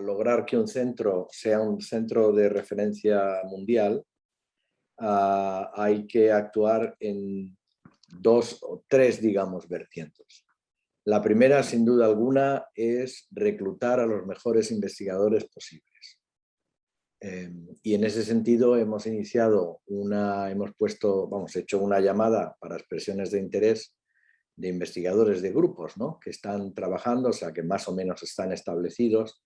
lograr que un centro sea un centro de referencia mundial, hay que actuar en dos o tres, digamos, vertientes. La primera, sin duda alguna, es reclutar a los mejores investigadores posibles. Y en ese sentido hemos hecho una llamada para expresiones de interés de investigadores de grupos, ¿no?, que están trabajando, o sea, que más o menos están establecidos,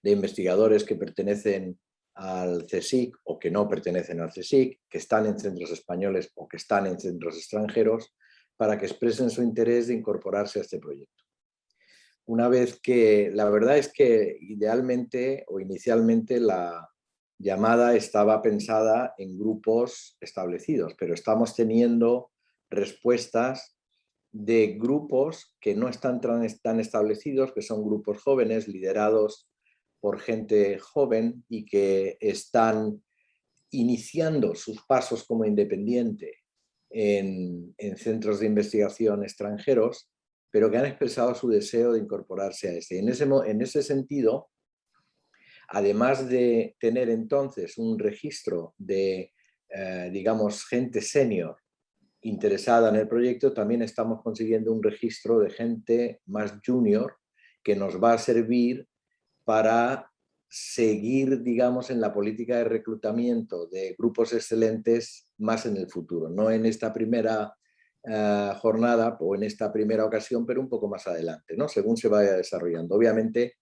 de investigadores que pertenecen al CSIC o que no pertenecen al CSIC, que están en centros españoles o que están en centros extranjeros, para que expresen su interés de incorporarse a este proyecto. Una vez que, la verdad es que idealmente o inicialmente la llamada estaba pensada en grupos establecidos, pero estamos teniendo respuestas de grupos que no están tan establecidos, que son grupos jóvenes liderados por gente joven y que están iniciando sus pasos como independiente en centros de investigación extranjeros, pero que han expresado su deseo de incorporarse a este. En ese sentido, además de tener entonces un registro de, digamos, gente senior interesada en el proyecto, también estamos consiguiendo un registro de gente más junior que nos va a servir para seguir, digamos, en la política de reclutamiento de grupos excelentes más en el futuro, no en esta primera jornada o en esta primera ocasión, pero un poco más adelante, ¿no?, según se vaya desarrollando. Obviamente,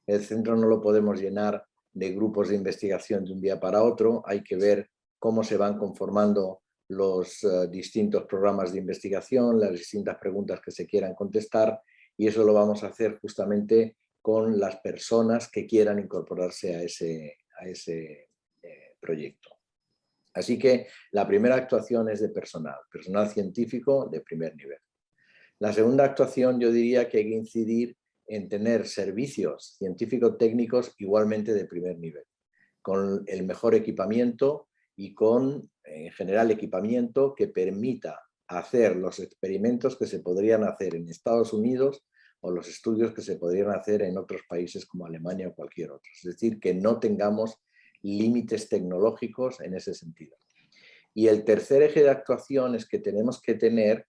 el centro no lo podemos llenar de grupos de investigación de un día para otro, hay que ver cómo se van conformando los distintos programas de investigación, las distintas preguntas que se quieran contestar, y eso lo vamos a hacer justamente con las personas que quieran incorporarse a ese proyecto. Así que la primera actuación es de personal científico de primer nivel. La segunda actuación, yo diría que hay que incidir en tener servicios científico-técnicos igualmente de primer nivel, con el mejor equipamiento y con, en general, equipamiento que permita hacer los experimentos que se podrían hacer en Estados Unidos o los estudios que se podrían hacer en otros países como Alemania o cualquier otro. Es decir, que no tengamos límites tecnológicos en ese sentido. Y el tercer eje de actuación es que tenemos que tener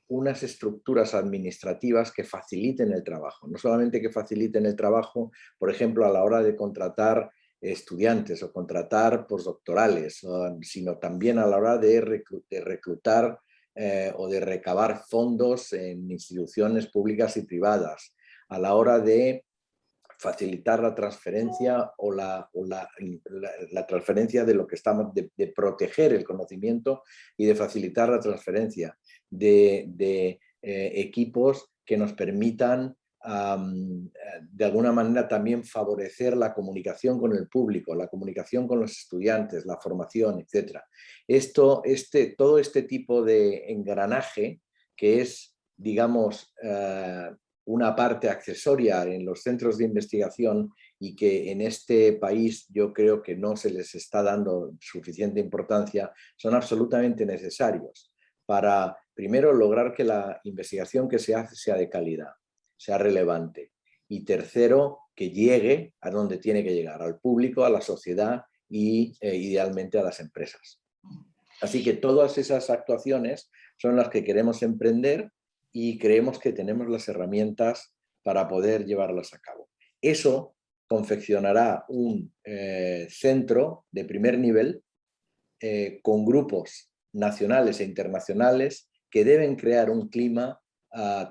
unas estructuras administrativas que faciliten el trabajo. No solamente que faciliten el trabajo, por ejemplo, a la hora de contratar estudiantes o contratar postdoctorales, sino también a la hora de reclutar o de recabar fondos en instituciones públicas y privadas, a la hora de facilitar la transferencia o la transferencia de lo que estamos, de proteger el conocimiento y de facilitar la transferencia de equipos que nos permitan de alguna manera también favorecer la comunicación con el público, la comunicación con los estudiantes, la formación, etc. Todo este tipo de engranaje que es, digamos, una parte accesoria en los centros de investigación y que en este país yo creo que no se les está dando suficiente importancia, son absolutamente necesarios para, primero, lograr que la investigación que se hace sea de calidad, sea relevante, y tercero, que llegue a donde tiene que llegar, al público, a la sociedad y idealmente a las empresas. Así que todas esas actuaciones son las que queremos emprender y creemos que tenemos las herramientas para poder llevarlas a cabo. Eso confeccionará un centro de primer nivel con grupos nacionales e internacionales que deben crear un clima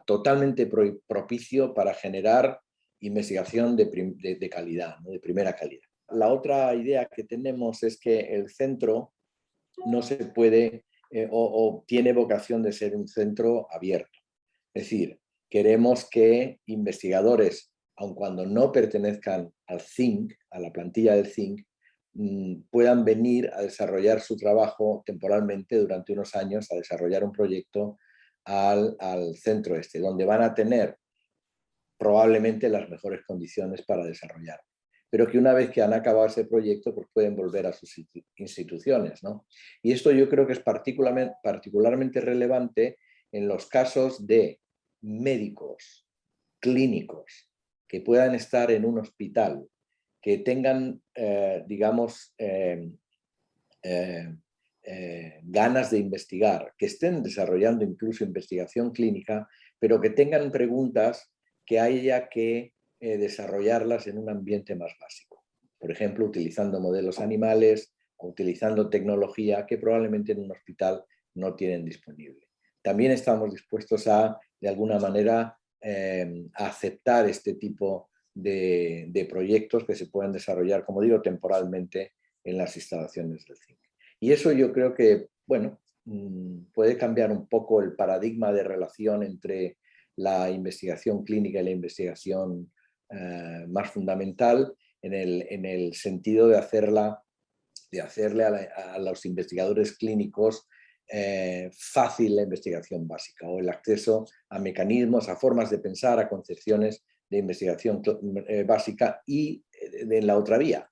totalmente propicio para generar investigación de calidad, ¿no?, de primera calidad. La otra idea que tenemos es que el centro no se puede o tiene vocación de ser un centro abierto. Es decir, queremos que investigadores, aun cuando no pertenezcan al CINC, a la plantilla del CINC, puedan venir a desarrollar su trabajo temporalmente durante unos años, a desarrollar un proyecto al centro este, donde van a tener probablemente las mejores condiciones para desarrollar. Pero que una vez que han acabado ese proyecto, pues pueden volver a sus instituciones, ¿no? Y esto yo creo que es particularmente relevante en los casos de médicos, clínicos que puedan estar en un hospital, que tengan, digamos, ganas de investigar, que estén desarrollando incluso investigación clínica, pero que tengan preguntas que haya que desarrollarlas en un ambiente más básico. Por ejemplo, utilizando modelos animales o utilizando tecnología que probablemente en un hospital no tienen disponible. También estamos dispuestos a, de alguna manera, a aceptar este tipo de proyectos que se puedan desarrollar, como digo, temporalmente en las instalaciones del CINC. Y eso yo creo que, bueno, puede cambiar un poco el paradigma de relación entre la investigación clínica y la investigación más fundamental en el sentido de hacerle a los investigadores clínicos fácil la investigación básica o el acceso a mecanismos, a formas de pensar, a concepciones de investigación básica y en la otra vía.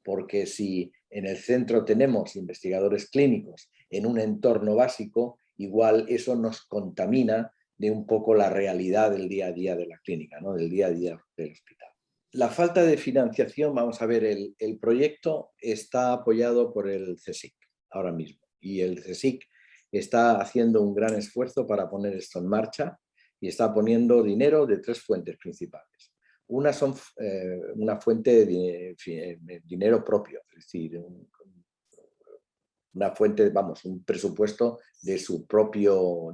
Porque si en el centro tenemos investigadores clínicos en un entorno básico, igual eso nos contamina de un poco la realidad del día a día de la clínica, ¿no? Del día a día del hospital. La falta de financiación, vamos a ver, el proyecto está apoyado por el CSIC ahora mismo y el CSIC está haciendo un gran esfuerzo para poner esto en marcha y está poniendo dinero de 3 fuentes principales. Una son una fuente de dinero propio, es decir, una fuente, vamos, un presupuesto de su propio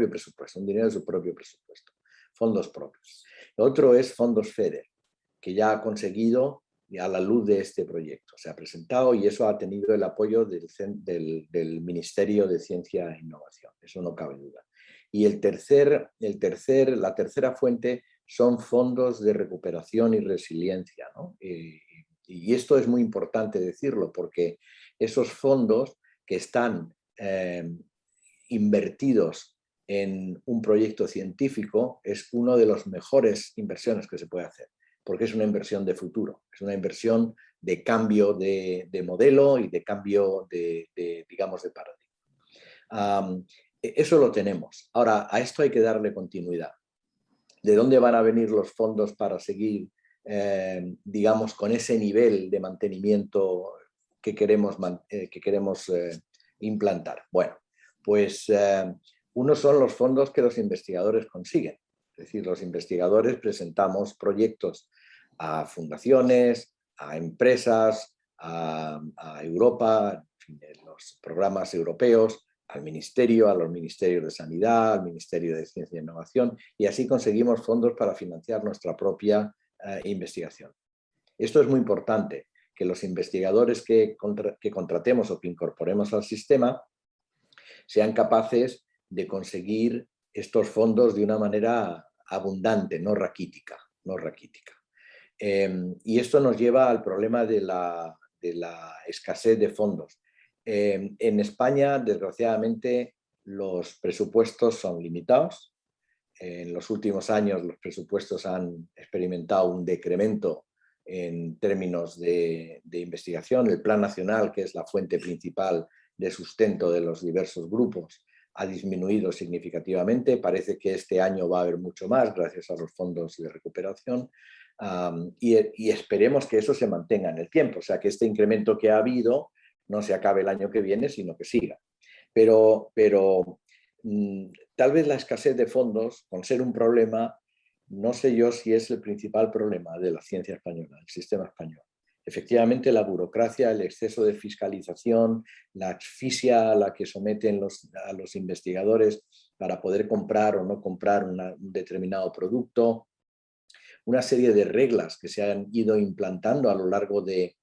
presupuesto, un dinero de su propio presupuesto, fondos propios. Lo otro es fondos FEDER, que ya ha conseguido a la luz de este proyecto. Se ha presentado y eso ha tenido el apoyo del Ministerio de Ciencia e Innovación, eso no cabe duda. Y la tercera fuente son fondos de recuperación y resiliencia, ¿no? Y esto es muy importante decirlo porque esos fondos que están invertidos en un proyecto científico es una de las mejores inversiones que se puede hacer, porque es una inversión de futuro, es una inversión de cambio de modelo y de cambio digamos, de paradigma. Eso lo tenemos. Ahora, a esto hay que darle continuidad. ¿De dónde van a venir los fondos para seguir, digamos, con ese nivel de mantenimiento que queremos implantar? Bueno, pues unos son los fondos que los investigadores consiguen. Es decir, los investigadores presentamos proyectos a fundaciones, a empresas, a Europa, en fin, los programas europeos, al Ministerio, a los Ministerios de Sanidad, al Ministerio de Ciencia e Innovación, y así conseguimos fondos para financiar nuestra propia investigación. Esto es muy importante, que los investigadores que contratemos o que incorporemos al sistema sean capaces de conseguir estos fondos de una manera abundante, no raquítica. Y esto nos lleva al problema de la escasez de fondos. En España, desgraciadamente, los presupuestos son limitados. En los últimos años los presupuestos han experimentado un decremento en términos de investigación. El Plan Nacional, que es la fuente principal de sustento de los diversos grupos, ha disminuido significativamente. Parece que este año va a haber mucho más gracias a los fondos de recuperación. Y esperemos que eso se mantenga en el tiempo, o sea, que este incremento que ha habido no se acabe el año que viene, sino que siga. Pero tal vez la escasez de fondos, con ser un problema, no sé yo si es el principal problema de la ciencia española, del sistema español. Efectivamente, la burocracia, el exceso de fiscalización, la asfixia a la que someten a los investigadores para poder comprar o no comprar un determinado producto, una serie de reglas que se han ido implantando a lo largo de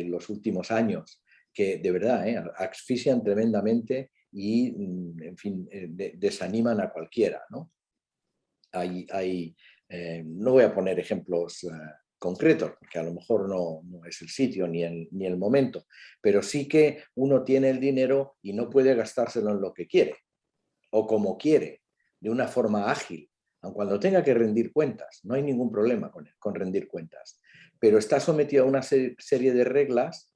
los últimos años, que de verdad asfixian tremendamente y, en fin, desaniman a cualquiera, ¿no? No voy a poner ejemplos concretos, porque a lo mejor no es el sitio ni el momento, pero sí que uno tiene el dinero y no puede gastárselo en lo que quiere o como quiere, de una forma ágil, aun cuando tenga que rendir cuentas. No hay ningún problema con rendir cuentas, pero está sometido a una serie de reglas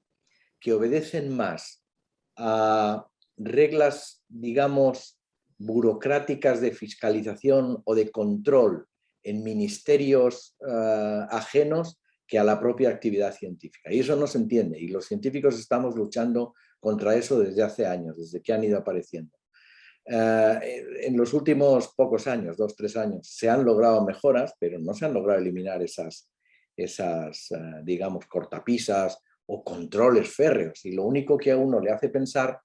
que obedecen más a reglas, digamos, burocráticas de fiscalización o de control en ministerios ajenos que a la propia actividad científica. Y eso no se entiende. Y los científicos estamos luchando contra eso desde hace años, desde que han ido apareciendo. En los últimos pocos años, 2 o 3 años, se han logrado mejoras, pero no se han logrado eliminar esas digamos, cortapisas o controles férreos. Y lo único que a uno le hace pensar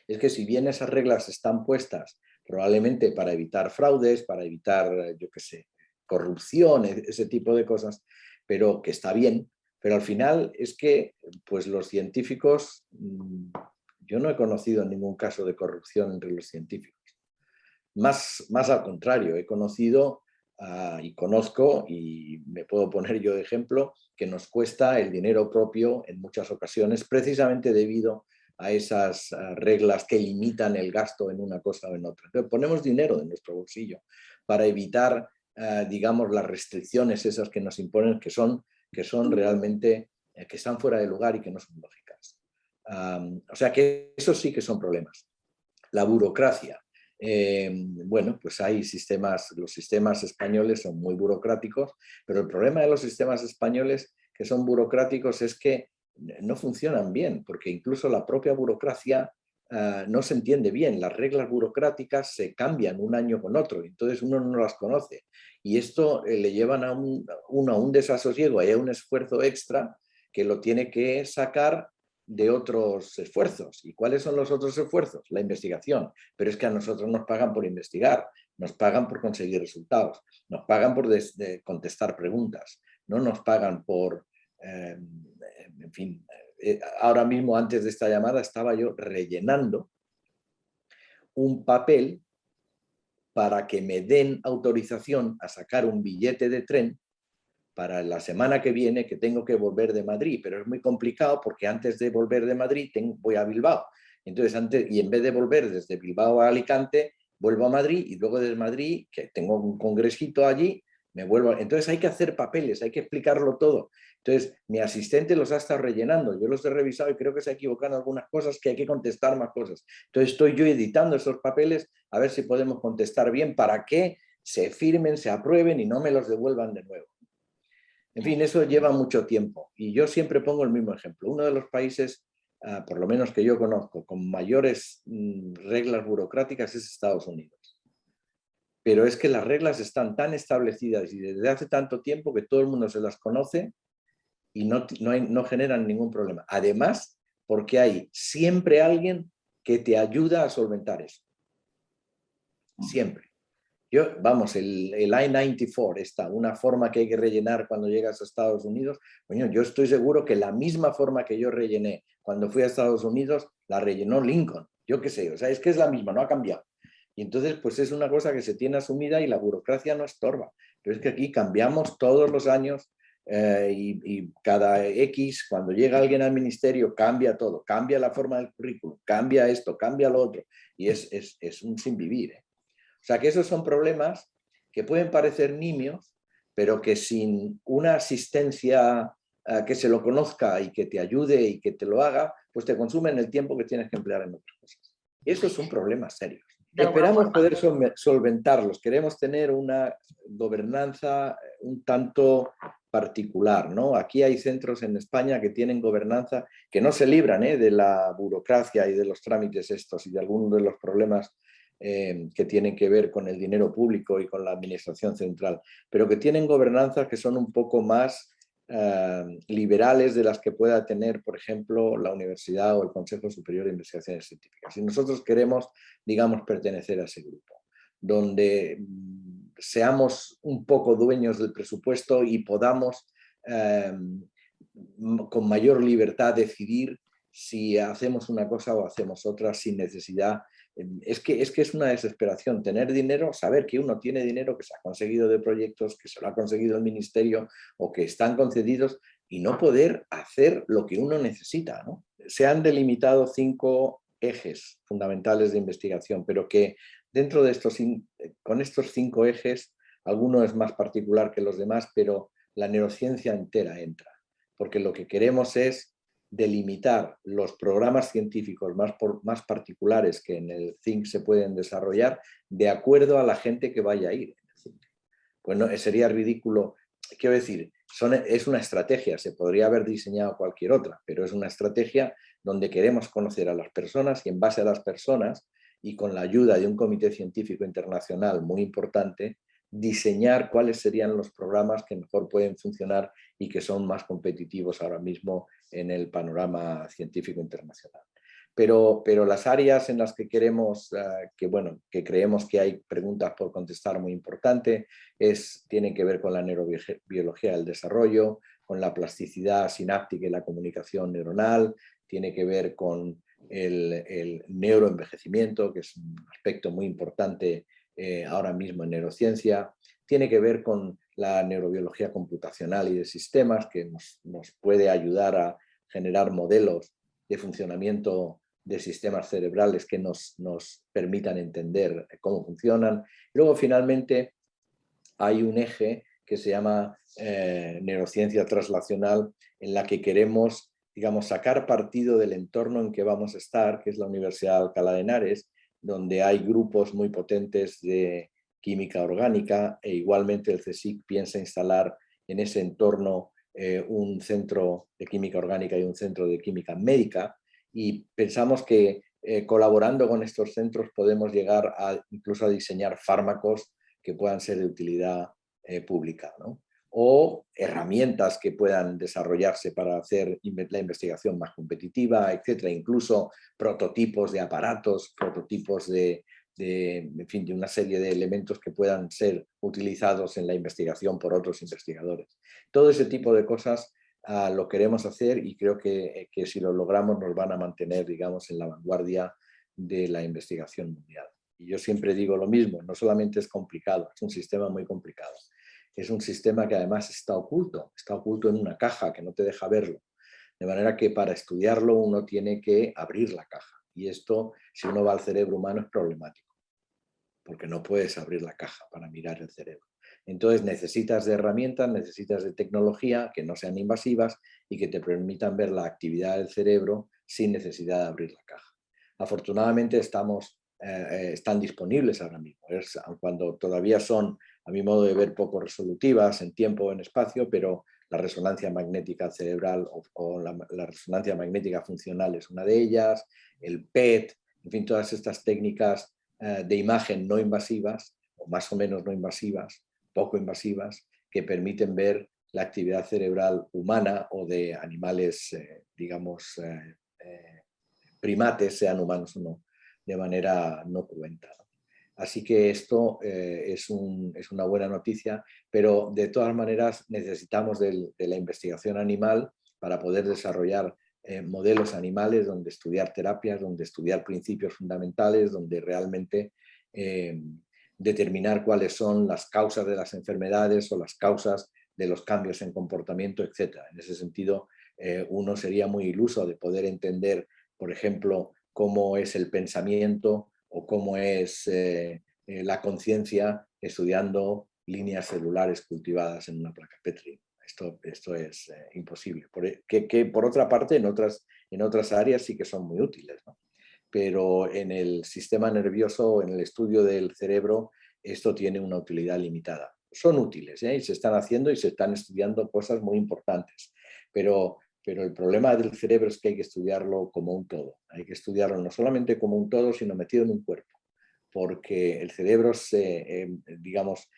es que si bien esas reglas están puestas probablemente para evitar fraudes, para evitar, yo qué sé, corrupción, ese tipo de cosas, pero que está bien, pero al final es que pues los científicos, yo no he conocido ningún caso de corrupción entre los científicos. Más al contrario, he conocido y conozco, y me puedo poner yo de ejemplo, que nos cuesta el dinero propio en muchas ocasiones, precisamente debido a esas reglas que limitan el gasto en una cosa o en otra. Entonces, ponemos dinero de nuestro bolsillo para evitar, digamos, las restricciones esas que nos imponen, que son realmente, que están fuera de lugar y que no son lógicas. O sea que eso sí que son problemas. La burocracia. Bueno, pues hay sistemas, los sistemas españoles son muy burocráticos, pero el problema de los sistemas españoles que son burocráticos es que no funcionan bien, porque incluso la propia burocracia no se entiende bien. Las reglas burocráticas se cambian un año con otro, entonces uno no las conoce. Y esto le llevan a un desasosiego y a un esfuerzo extra que lo tiene que sacar de otros esfuerzos. ¿Y cuáles son los otros esfuerzos? La investigación. Pero es que a nosotros nos pagan por investigar, nos pagan por conseguir resultados, nos pagan por contestar preguntas, no nos pagan por, en fin, ahora mismo antes de esta llamada estaba yo rellenando un papel para que me den autorización a sacar un billete de tren para la semana que viene, que tengo que volver de Madrid, pero es muy complicado porque antes de volver de Madrid voy a Bilbao. Entonces, y en vez de volver desde Bilbao a Alicante, vuelvo a Madrid y luego desde Madrid, que tengo un congresito allí, me vuelvo. Entonces hay que hacer papeles, hay que explicarlo todo. Entonces, mi asistente los ha estado rellenando, yo los he revisado y creo que se ha equivocado en algunas cosas, que hay que contestar más cosas. Entonces estoy yo editando esos papeles a ver si podemos contestar bien para que se firmen, se aprueben y no me los devuelvan de nuevo. En fin, eso lleva mucho tiempo y yo siempre pongo el mismo ejemplo. Uno de los países, por lo menos que yo conozco, con mayores reglas burocráticas es Estados Unidos. Pero es que las reglas están tan establecidas y desde hace tanto tiempo que todo el mundo se las conoce y no generan ningún problema. Además, porque hay siempre alguien que te ayuda a solventar eso. Siempre. Vamos, el I-94, una forma que hay que rellenar cuando llegas a Estados Unidos, coño, yo estoy seguro que la misma forma que yo rellené cuando fui a Estados Unidos, la rellenó Lincoln. Yo qué sé, o sea, es que es la misma, no ha cambiado. Y entonces, pues es una cosa que se tiene asumida y la burocracia no estorba. Pero es que aquí cambiamos todos los años y cada X, cuando llega alguien al ministerio, cambia todo, cambia la forma del currículum, cambia esto, cambia lo otro. Y es un sinvivir, ¿eh? O sea que esos son problemas que pueden parecer nimios, pero que sin una asistencia que se lo conozca y que te ayude y que te lo haga, pues te consumen el tiempo que tienes que emplear en otras cosas. Y esos son problemas serios. Esperamos poder solventarlos. Queremos tener una gobernanza un tanto particular, ¿no? Aquí hay centros en España que tienen gobernanza que no se libran de la burocracia y de los trámites estos y de algunos de los problemas que tienen que ver con el dinero público y con la administración central, pero que tienen gobernanzas que son un poco más liberales de las que pueda tener, por ejemplo, la universidad o el Consejo Superior de Investigaciones Científicas. Y nosotros queremos, digamos, pertenecer a ese grupo, donde seamos un poco dueños del presupuesto y podamos con mayor libertad decidir si hacemos una cosa o hacemos otra sin necesidad. Es que es una desesperación tener dinero, saber que uno tiene dinero que se ha conseguido de proyectos, que se lo ha conseguido el ministerio o que están concedidos y no poder hacer lo que uno necesita, ¿no? Se han delimitado 5 ejes fundamentales de investigación, pero que dentro de con estos 5 ejes, alguno es más particular que los demás, pero la neurociencia entera entra, porque lo que queremos es delimitar los programas científicos más particulares que en el CINC se pueden desarrollar de acuerdo a la gente que vaya a ir en el CINC. pues no, sería ridículo. Quiero decir, es una estrategia, se podría haber diseñado cualquier otra, pero es una estrategia donde queremos conocer a las personas y en base a las personas y con la ayuda de un comité científico internacional muy importante, diseñar cuáles serían los programas que mejor pueden funcionar y que son más competitivos ahora mismo en el panorama científico internacional. Pero las áreas en las que queremos, que creemos que hay preguntas por contestar muy importantes, tienen que ver con la neurobiología del desarrollo, con la sináptica y la comunicación neuronal, tiene que ver con el neuroenvejecimiento, que es un aspecto muy importante ahora mismo en neurociencia, tiene que ver con la neurobiología computacional y de sistemas, que nos puede ayudar a generar modelos de funcionamiento de sistemas cerebrales que nos permitan entender cómo funcionan. Luego, finalmente, hay un eje que se llama neurociencia translacional, en la que queremos, digamos, sacar partido del entorno en que vamos a estar, que es la Universidad de Alcalá de Henares, donde hay grupos muy potentes de química orgánica, e igualmente el CSIC piensa instalar en ese entorno un centro de química orgánica y un centro de química médica, y pensamos que colaborando con estos centros podemos llegar incluso a diseñar fármacos que puedan ser de utilidad pública, ¿no? O herramientas que puedan desarrollarse para hacer la investigación más competitiva, etcétera, incluso prototipos de aparatos, prototipos en fin, de una serie de elementos que puedan ser utilizados en la investigación por otros investigadores. Todo ese tipo de cosas lo queremos hacer y creo que si lo logramos nos van a mantener, digamos, en la vanguardia de la investigación mundial. Y yo siempre digo lo mismo, no solamente es complicado, es un sistema muy complicado. Es un sistema que además está oculto en una caja que no te deja verlo. De manera que para estudiarlo uno tiene que abrir la caja. Y esto, si uno va al cerebro humano, es problemático, porque no puedes abrir la caja para mirar el cerebro. Entonces necesitas de herramientas, necesitas de tecnología que no sean invasivas y que te permitan ver la actividad del cerebro sin necesidad de abrir la caja. Afortunadamente están disponibles ahora mismo, cuando todavía son, a mi modo de ver, poco resolutivas en tiempo o en espacio, pero la resonancia magnética cerebral o la resonancia magnética funcional es una de ellas, el PET, en fin, todas estas técnicas de imagen no invasivas, o más o menos no invasivas, poco invasivas, que permiten ver la actividad cerebral humana o de animales, digamos, primates, sean humanos o no, de manera no cruenta. Así que esto es una buena noticia, pero de todas maneras necesitamos de la investigación animal para poder desarrollar modelos animales donde estudiar terapias, donde estudiar principios fundamentales, donde realmente determinar cuáles son las causas de las enfermedades o las causas de los cambios en comportamiento, etc. En ese sentido, uno sería muy iluso de poder entender, por ejemplo, cómo es el pensamiento o cómo es la conciencia estudiando líneas celulares cultivadas en una placa Petri. Esto es imposible. Que por otra parte, en otras áreas sí que son muy útiles, ¿no? Pero en el sistema nervioso, en el estudio del cerebro, esto tiene una utilidad limitada. Son útiles, y se están haciendo y se están estudiando cosas muy importantes, pero el problema del cerebro es que hay que estudiarlo como un todo. Hay que estudiarlo no solamente como un todo, sino metido en un cuerpo, porque el cerebro digamos,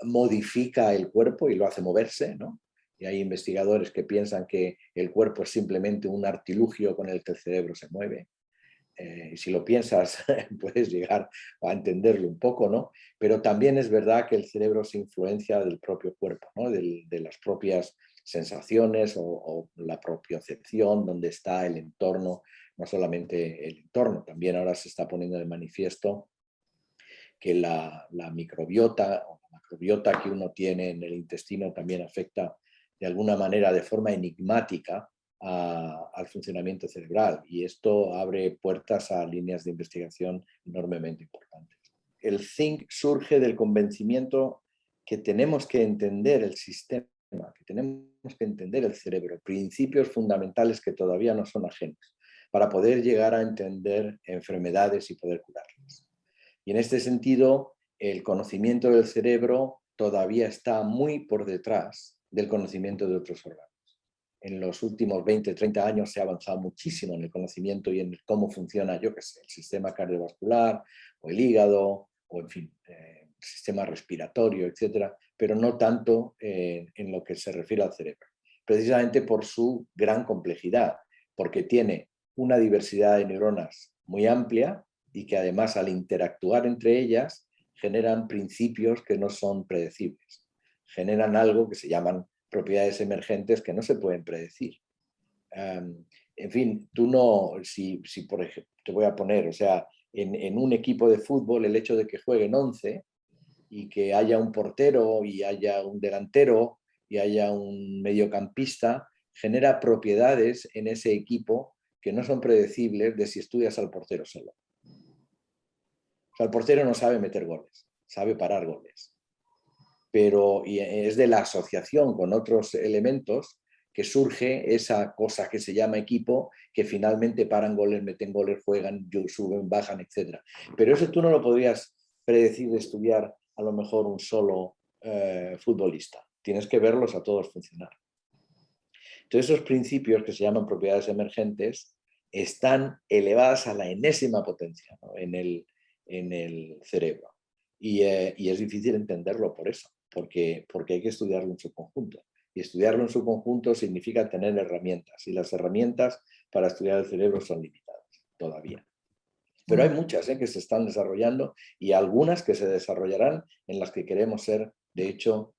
modifica el cuerpo y lo hace moverse, ¿no? Y hay investigadores que piensan que el cuerpo es simplemente un artilugio con el que el cerebro se mueve. Y si lo piensas, puedes llegar a entenderlo un poco, ¿no? Pero también es verdad que el cerebro se influencia del propio cuerpo, ¿no? De las propias sensaciones o la propiocepción, donde está el entorno, no solamente el entorno, también ahora se está poniendo de manifiesto que la microbiota o la macrobiota que uno tiene en el intestino también afecta de alguna manera, de forma enigmática, al funcionamiento cerebral, y esto abre puertas a líneas de investigación enormemente importantes. El think surge del convencimiento que tenemos que entender el sistema, que tenemos que entender el cerebro, principios fundamentales que todavía no son ajenos, para poder llegar a entender enfermedades y poder curarlas. Y en este sentido, el conocimiento del cerebro todavía está muy por detrás del conocimiento de otros órganos. En los últimos 20, 30 años se ha avanzado muchísimo en el conocimiento y en cómo funciona, yo qué sé, el sistema cardiovascular o el hígado o, en fin, el sistema respiratorio, etcétera, pero no tanto en lo que se refiere al cerebro, precisamente por su gran complejidad, porque tiene una diversidad de neuronas muy amplia y que además al interactuar entre ellas generan principios que no son predecibles, generan algo que se llaman propiedades emergentes que no se pueden predecir. En fin, tú no, si por ejemplo, te voy a poner, o sea, en un equipo de fútbol el hecho de que jueguen 11 y que haya un portero y haya un delantero y haya un mediocampista genera propiedades en ese equipo que no son predecibles de si estudias al portero solo. O sea, el portero no sabe meter goles, sabe parar goles. Pero es de la asociación con otros elementos que surge esa cosa que se llama equipo, que finalmente paran goles, meten goles, juegan, suben, bajan, etc. Pero eso tú no lo podrías predecir de estudiar a lo mejor un solo futbolista. Tienes que verlos a todos funcionar. Entonces esos principios que se llaman propiedades emergentes están elevadas a la enésima potencia, ¿no? en el cerebro. Y es difícil entenderlo por eso, porque hay que estudiarlo en su conjunto. Y estudiarlo en su conjunto significa tener herramientas. Y las herramientas para estudiar el cerebro son limitadas todavía. Pero hay muchas que se están desarrollando y algunas que se desarrollarán en las que queremos ser, de hecho,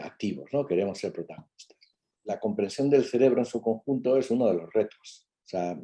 activos, ¿no? Queremos ser protagonistas. La comprensión del cerebro en su conjunto es uno de los retos. O sea,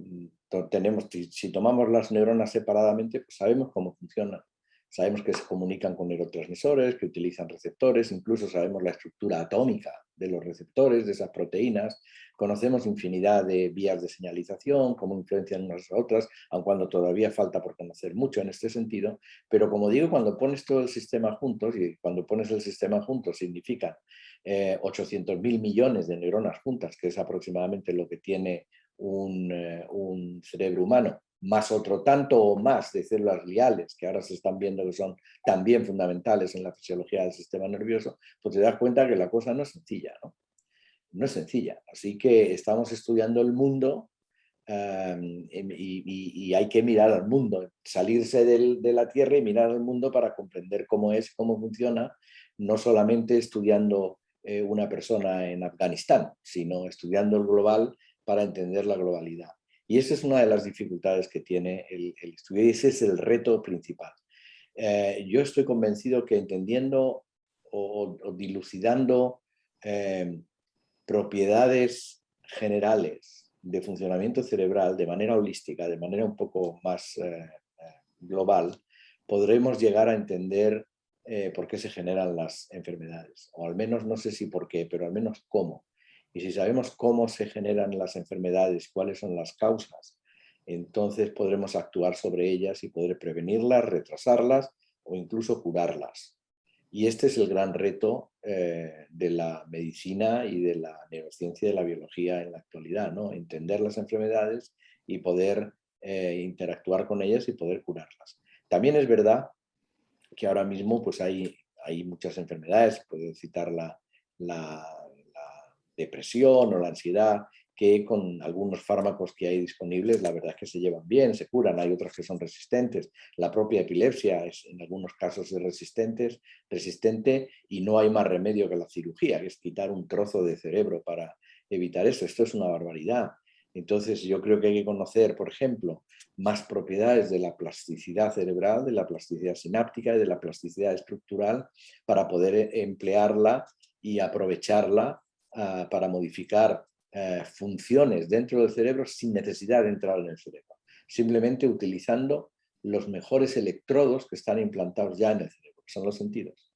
si tomamos las neuronas separadamente, pues sabemos cómo funcionan. Sabemos que se comunican con neurotransmisores, que utilizan receptores, incluso sabemos la estructura atómica de los receptores, de esas proteínas. Conocemos infinidad de vías de señalización, cómo influencian unas a otras, aun cuando todavía falta por conocer mucho en este sentido. Pero como digo, cuando pones todo el sistema juntos, y cuando pones el sistema juntos significa 800.000 millones de neuronas juntas, que es aproximadamente lo que tiene un cerebro humano, más otro tanto o más de células gliales, que ahora se están viendo que son también fundamentales en la fisiología del sistema nervioso, pues te das cuenta que la cosa no es sencilla, ¿no? No es sencilla. Así que estamos estudiando el mundo y hay que mirar al mundo, salirse de la Tierra y mirar al mundo para comprender cómo es, cómo funciona, no solamente estudiando una persona en Afganistán, sino estudiando el global para entender la globalidad. Y esa es una de las dificultades que tiene el estudio y ese es el reto principal. Yo estoy convencido que entendiendo o dilucidando propiedades generales de funcionamiento cerebral de manera holística, de manera un poco más global, podremos llegar a entender por qué se generan las enfermedades. O al menos, no sé si por qué, pero al menos cómo. Y si sabemos cómo se generan las enfermedades, cuáles son las causas, entonces podremos actuar sobre ellas y poder prevenirlas, retrasarlas o incluso curarlas. Y este es el gran reto de la medicina y de la neurociencia y de la biología en la actualidad, ¿no? Entender las enfermedades y poder interactuar con ellas y poder curarlas. También es verdad que ahora mismo pues hay muchas enfermedades, puedo citar la depresión o la ansiedad, que con algunos fármacos que hay disponibles, la verdad es que se llevan bien, se curan, hay otras que son resistentes. La propia epilepsia es, en algunos casos es resistente y no hay más remedio que la cirugía, que es quitar un trozo de cerebro para evitar eso. Esto es una barbaridad. Entonces yo creo que hay que conocer, por ejemplo, más propiedades de la plasticidad cerebral, de la plasticidad sináptica y de la plasticidad estructural para poder emplearla y aprovecharla para modificar funciones dentro del cerebro sin necesidad de entrar en el cerebro, simplemente utilizando los mejores electrodos que están implantados ya en el cerebro, que son los sentidos.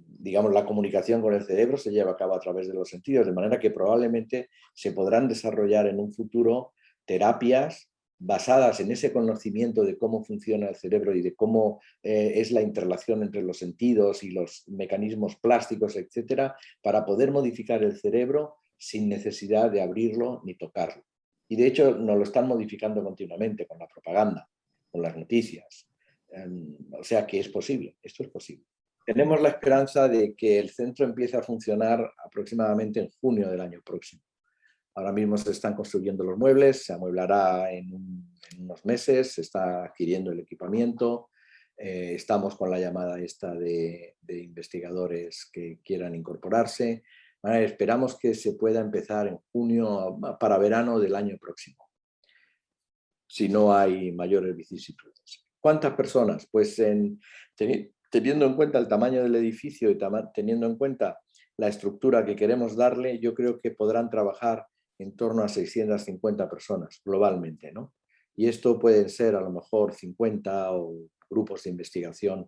Digamos, la comunicación con el cerebro se lleva a cabo a través de los sentidos, de manera que probablemente se podrán desarrollar en un futuro terapias basadas en ese conocimiento de cómo funciona el cerebro y de cómo es la interrelación entre los sentidos y los mecanismos plásticos, etcétera, para poder modificar el cerebro sin necesidad de abrirlo ni tocarlo. Y de hecho nos lo están modificando continuamente con la propaganda, con las noticias. O sea que es posible, esto es posible. Tenemos la esperanza de que el centro empiece a funcionar aproximadamente en junio del año próximo. Ahora mismo se están construyendo los muebles, se amueblará en unos meses, se está adquiriendo el equipamiento, estamos con la llamada esta de investigadores que quieran incorporarse. Esperamos que se pueda empezar en junio para verano del año próximo, si no hay mayores vicisitudes. ¿Cuántas personas? Pues teniendo en cuenta el tamaño del edificio y teniendo en cuenta la estructura que queremos darle, yo creo que podrán trabajar en torno a 650 personas globalmente, ¿no? Y esto pueden ser a lo mejor 50 o grupos de investigación,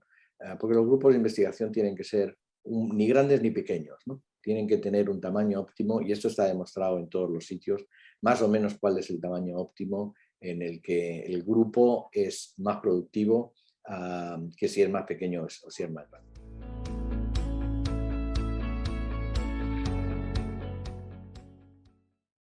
porque los grupos de investigación tienen que ser ni grandes ni pequeños, ¿no? Tienen que tener un tamaño óptimo y esto está demostrado en todos los sitios, más o menos cuál es el tamaño óptimo en el que el grupo es más productivo que si es más pequeño o si es más grande.